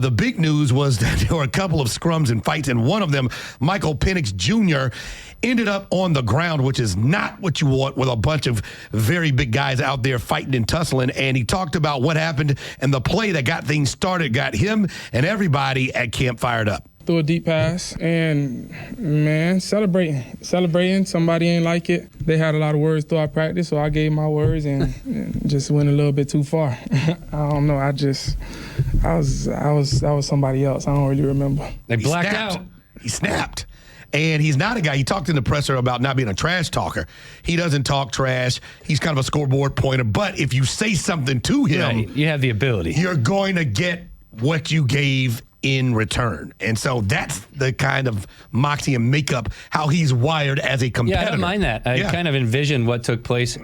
The big news was that there were a couple of scrums and fights, and one of them, Michael Penix Jr., ended up on the ground, which is not what you want with a bunch of very big guys out there fighting and tussling. And he talked about what happened and the play that got things started, got him and everybody at camp fired up. Threw a deep pass, and, man, celebrating. Somebody ain't like it. They had a lot of words throughout practice, so I gave my words and just went a little bit too far. I don't know. I was somebody else. I don't really remember. They blacked out. He snapped. And he's not a guy. He talked in the presser about not being a trash talker. He doesn't talk trash. He's kind of a scoreboard pointer. But if you say something to him, right, you have the ability. You're going to get what you gave in return. And so that's the kind of moxie and makeup, how he's wired as a competitor. Yeah, I don't mind that. I kind of envisioned what took place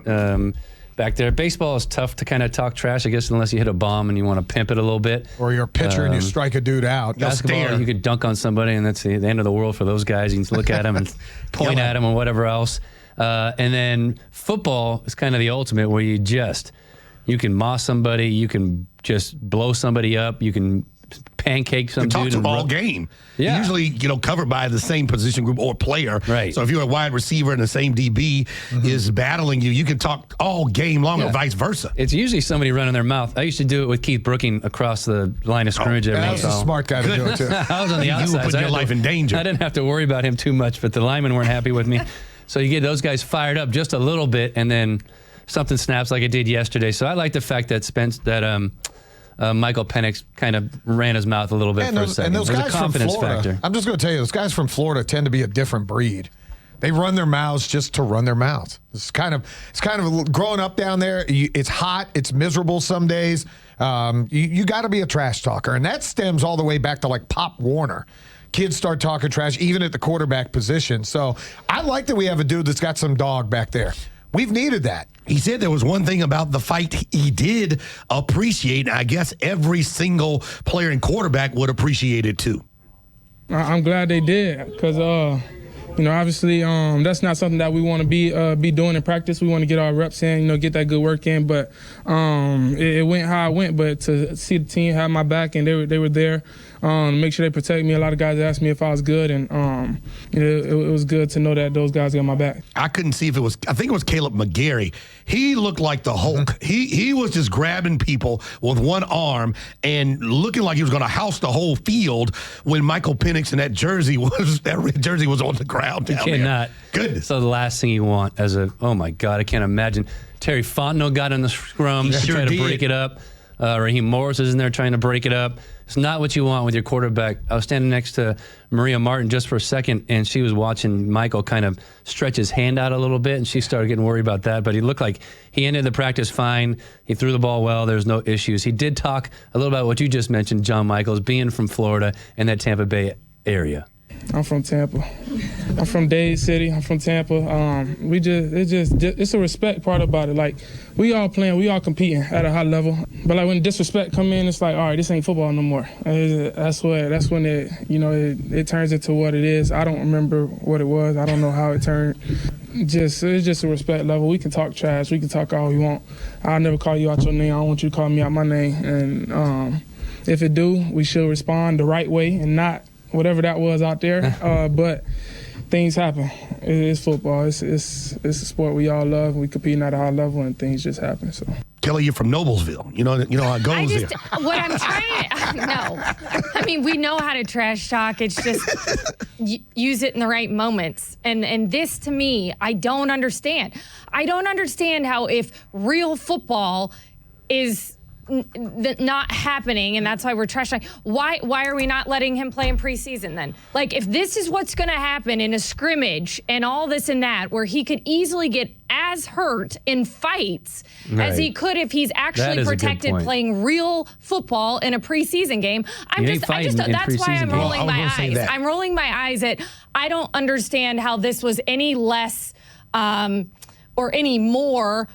back there. Baseball is tough to kind of talk trash, I guess, unless you hit a bomb and you want to pimp it a little bit. Or you're a pitcher and you strike a dude out. Basketball, you could dunk on somebody, and that's the end of the world for those guys. You can look at them and point at them or whatever else. And then football is kind of the ultimate, where you can moss somebody, you can just blow somebody up, you can pancake some dude. Talk to all game. Yeah. Usually, covered by the same position group or player. Right. So if you're a wide receiver and the same DB is battling you, you can talk all game long or vice versa. It's usually somebody running their mouth. I used to do it with Keith Brooking across the line of scrimmage. That was a smart guy to do it, too. I was on the outside. You were putting your life in danger. I didn't have to worry about him too much, but the linemen weren't happy with me. So you get those guys fired up just a little bit, and then something snaps like it did yesterday. So I like the fact that Michael Penix kind of ran his mouth a little bit for a second. And those guys from Florida, factor. I'm just going to tell you, those guys from Florida tend to be a different breed. They run their mouths just to run their mouths. It's kind of growing up down there. It's hot. It's miserable some days. You got to be a trash talker, and that stems all the way back to like Pop Warner. Kids start talking trash even at the quarterback position. So I like that we have a dude that's got some dog back there. We've needed that. He said there was one thing about the fight he did appreciate, and I guess every single player and quarterback would appreciate it too. I'm glad they did, because obviously that's not something that we want to be doing in practice. We want to get our reps in, get that good work in. But it went how it went. But to see the team have my back and they were there to make sure they protect me. A lot of guys asked me if I was good, and it was good to know that those guys got my back. I couldn't see if it was. I think it was Caleb McGarry. He looked like the Hulk. He was just grabbing people with one arm and looking like he was going to house the whole field when Michael Penix and that red jersey was on the ground. You cannot. Goodness. So the last thing you want oh my God, I can't imagine. Terry Fontenot got in the scrums to try to break it up. Raheem Morris is in there trying to break it up. It's not what you want with your quarterback. I was standing next to Maria Martin just for a second, and she was watching Michael kind of stretch his hand out a little bit, and she started getting worried about that. But he looked like he ended the practice fine. He threw the ball well. There's no issues. He did talk a little about what you just mentioned, John Michaels, being from Florida and that Tampa Bay area. I'm from Tampa. I'm from Dade City. I'm from Tampa. It's a respect part about it. Like, we all playing, we all competing at a high level. But like when disrespect come in, it's like, all right, this ain't football no more. That's when it turns into what it is. I don't remember what it was. I don't know how it turned. It's just a respect level. We can talk trash. We can talk all we want. I'll never call you out your name. I don't want you to call me out my name. And if it do, we should respond the right way and not whatever that was out there, but things happen. It's football. It's a sport we all love. We compete at a high level, and things just happen. So, Kelly, you're from Noblesville. You know how it goes there. What I'm trying to no, I mean, we know how to trash talk. It's just use it in the right moments. And this, to me, I don't understand. I don't understand how, if real football is not happening, and that's why we're trash talking. Why are we not letting him play in preseason then? Like, if this is what's going to happen in a scrimmage and all this and that, where he could easily get as hurt in fights as he could if he's actually protected playing real football in a preseason game. That's why I'm rolling my eyes. I'm rolling my eyes at, I don't understand how this was any less or any more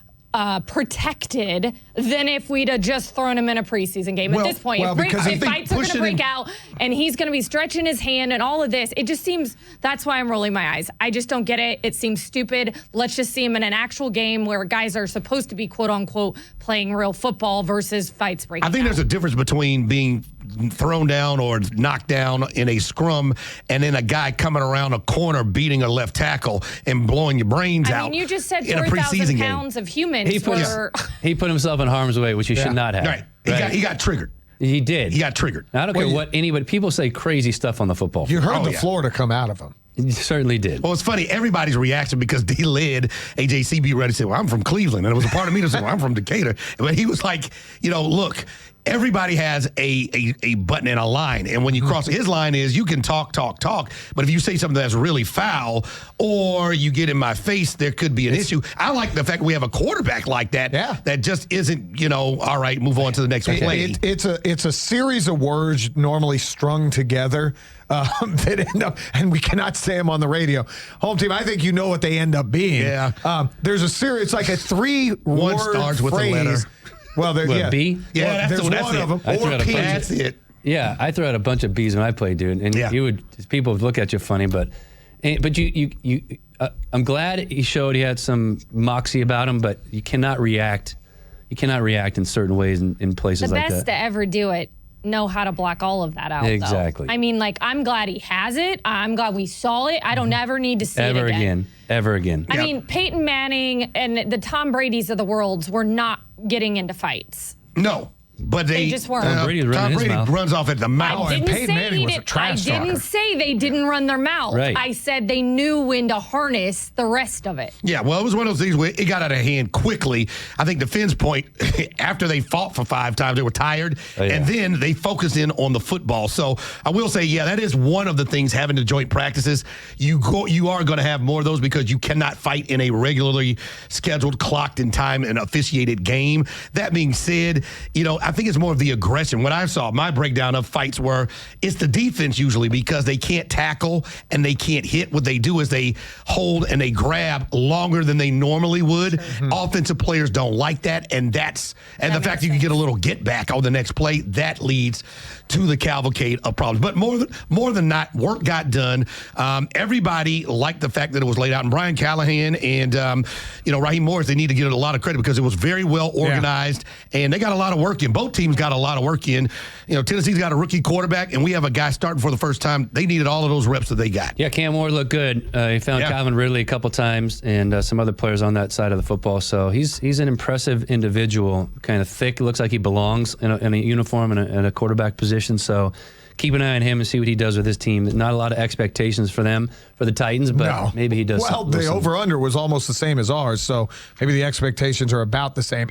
protected than if we'd have just thrown him in a preseason game. At this point, if fights are going to break out and he's going to be stretching his hand and all of this, it just seems, that's why I'm rolling my eyes. I just don't get it. It seems stupid. Let's just see him in an actual game where guys are supposed to be, quote unquote, playing real football versus fights breaking out. I think there's a difference between being thrown down or knocked down in a scrum, and then a guy coming around a corner beating a left tackle and blowing your brains out. I mean, you just said in a 4,000 preseason pounds game. of humans He put himself in harm's way, which he should not have. Right. He got triggered. He did. He got triggered. I don't care what anybody. People say crazy stuff on the football field. You heard the Florida come out of him. He certainly did. Well, it's funny. Everybody's reaction because D. Lid, AJCB, ready to say, well, I'm from Cleveland. And it was a part of me that said, well, I'm from Decatur. But he was like, look, everybody has a button and a line. And when you cross his line is you can talk. But if you say something that's really foul or you get in my face, there could be an issue. I like the fact we have a quarterback like that that just isn't, all right, move on to the next play. It's a series of words normally strung together that end up, and we cannot say them on the radio. Home team, I think you know what they end up being. Yeah. There's a series, it's like a 3-word One starts with phrase. a letter. Well, B? Yeah, there's one of them. Or P. That's it. Yeah, I threw out a bunch of B's when I played, dude, and people would look at you funny, but you I'm glad he showed he had some moxie about him, but you cannot react. You cannot react in certain ways in places like that. The best to ever do it know how to block all of that out. Exactly. Though. I mean, I'm glad he has it. I'm glad we saw it. I don't ever need to see it again. Ever again. I mean, Peyton Manning and the Tom Brady's of the world were not getting into fights. No. But they just weren't. Tom Brady runs off at the mouth. I didn't say they didn't run their mouth. Right. I said they knew when to harness the rest of it. Yeah, well, it was one of those things where it got out of hand quickly. I think the Finn's point, after they fought for 5 times, they were tired, and then they focused in on the football. So I will say, that is one of the things having the joint practices. You are going to have more of those because you cannot fight in a regularly scheduled, clocked in time and officiated game. That being said, I think it's more of the aggression. What I saw, my breakdown of fights were, it's the defense usually because they can't tackle and they can't hit. What they do is they hold and they grab longer than they normally would. Offensive players don't like that, and the fact you can get a little get back on the next play, that leads to the cavalcade of problems. But more than not, work got done. Everybody liked the fact that it was laid out. And Brian Callahan and Raheem Morris, they need to get a lot of credit because it was very well organized, and they got a lot of work in. Both teams got a lot of work in. Tennessee's got a rookie quarterback, and we have a guy starting for the first time. They needed all of those reps that they got. Yeah, Cam Ward looked good. He found Calvin Ridley a couple times and some other players on that side of the football. So he's an impressive individual, kind of thick. Looks like he belongs in a uniform and a quarterback position. So keep an eye on him and see what he does with his team. Not a lot of expectations for the Titans, but maybe he does. Well, the over-under was almost the same as ours, so maybe the expectations are about the same.